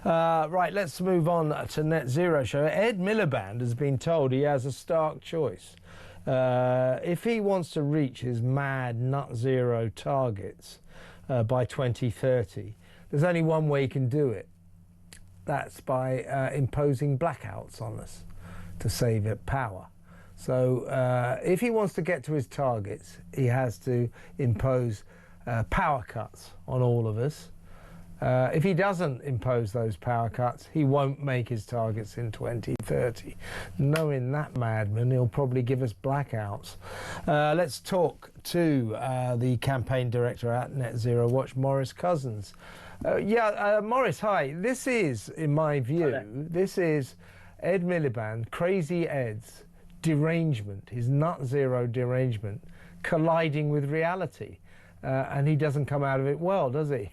Right, let's move on to Net Zero Show. Ed Miliband has been told he has a stark choice. If he wants to reach his mad net zero targets by 2030, there's only one way he can do it. That's by imposing blackouts on us to save it power. So if he wants to get to his targets, he has to impose power cuts on all of us. If he doesn't impose those power cuts, he won't make his targets in 2030. Knowing that madman, he'll probably give us blackouts. Let's talk to the campaign director at Net Zero Watch, Maurice Cousins. Maurice, hi. This is, in my view, this is Ed Miliband, Crazy Ed's derangement, his net zero derangement, colliding with reality. And he doesn't come out of it well, does he?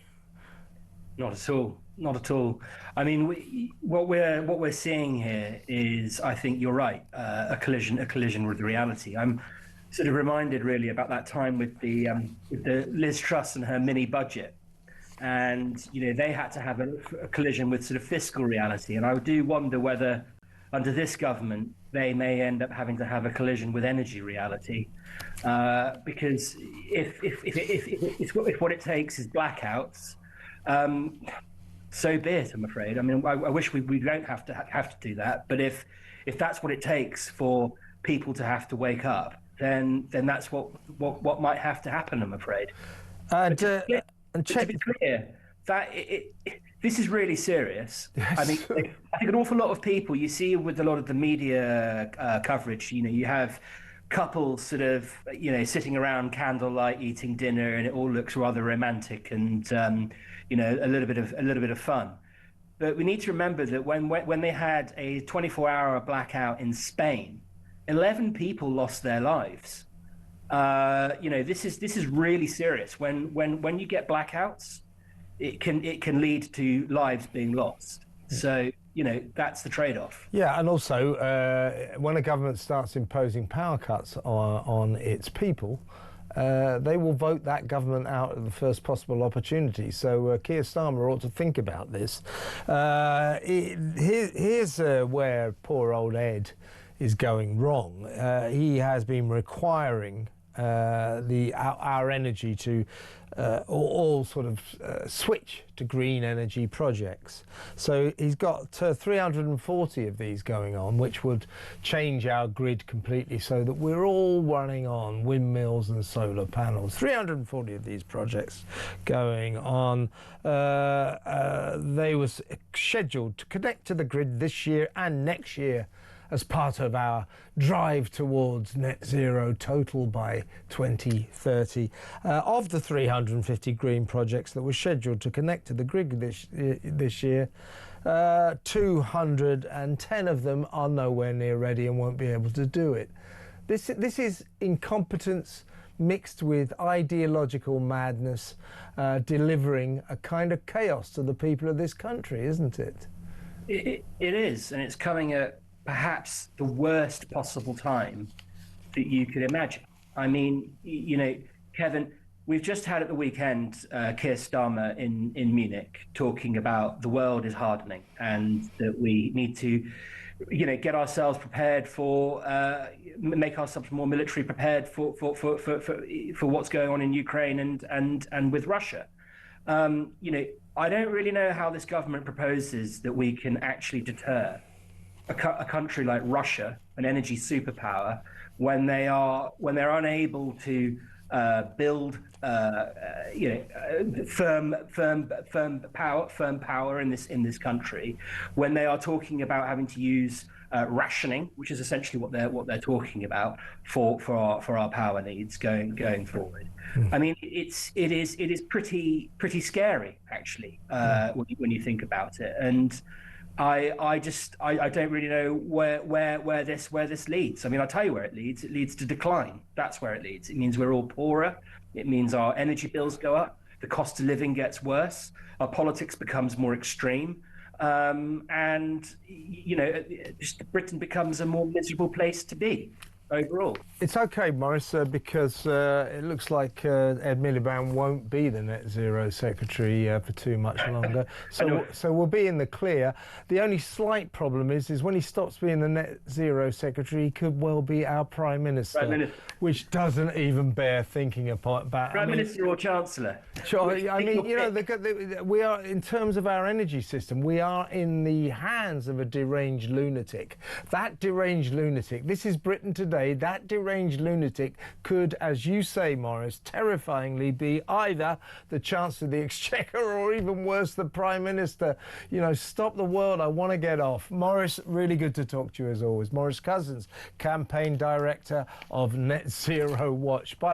Not at all. Not at all. I mean, what we're seeing here is, I think you're right, a collision with reality. I'm sort of reminded really about that time with the Liz Truss and her mini budget, and they had to have a collision with sort of fiscal reality. And I do wonder whether under this government they may end up having to have a collision with energy reality, because if what it takes is blackouts. So be it, I'm afraid. I mean, I wish we don't have to do that. But if that's what it takes for people to have to wake up, then that's what might have to happen, I'm afraid. To be clear, that this is really serious. Yes. I mean, I think an awful lot of people, you see with a lot of the media coverage, you have couples sort of sitting around candlelight eating dinner, and it all looks rather romantic and a little bit of fun. But we need to remember that when they had a 24-hour blackout in Spain, 11 people lost their lives. This is really serious. When you get blackouts, it can lead to lives being lost. So that's the trade-off. Yeah, and also when a government starts imposing power cuts on its people, they will vote that government out at the first possible opportunity. So Keir Starmer ought to think about this. Here's where poor old Ed is going wrong. He has been requiring our energy to all sort of switch to green energy projects. So he's got 340 of these going on, which would change our grid completely so that we're all running on windmills and solar panels. 340 of these projects going on. They were scheduled to connect to the grid this year and next year as part of our drive towards net zero total by 2030. Of the 350 green projects that were scheduled to connect to the grid this year, 210 of them are nowhere near ready and won't be able to do it. This is incompetence mixed with ideological madness, delivering a kind of chaos to the people of this country, isn't it? It is, and it's coming at perhaps the worst possible time that you could imagine. I mean, Kevin, we've just had at the weekend Keir Starmer in Munich talking about the world is hardening and that we need to, get ourselves prepared for, make ourselves more military prepared for what's going on in Ukraine and with Russia. I don't really know how this government proposes that we can actually deter a country like Russia, an energy superpower, when they're unable to build firm power in this country, when they are talking about having to use rationing, which is essentially what they're talking about for our power needs going forward. I mean, it is pretty scary actually when you think about it. And I don't really know where this leads. I mean, I'll tell you where it leads. It leads to decline. That's where it leads. It means we're all poorer. It means our energy bills go up. The cost of living gets worse. Our politics becomes more extreme. And, just Britain becomes a more miserable place to be. overall. It's okay, Maurice, because it looks like Ed Miliband won't be the net zero secretary for too much longer. So we'll be in the clear. The only slight problem is when he stops being the net zero secretary, he could well be our prime minister, which doesn't even bear thinking about. Prime Minister or Chancellor. Sure. I mean, you know, we are, in terms of our energy system, we are in the hands of a deranged lunatic. That deranged lunatic, this is Britain today, that deranged lunatic could, as you say, Maurice, terrifyingly be either the Chancellor of the Exchequer or even worse, the Prime Minister. You know, stop the world, I want to get off. Maurice, really good to talk to you as always. Maurice Cousins, Campaign Director of Net Zero Watch. Bye.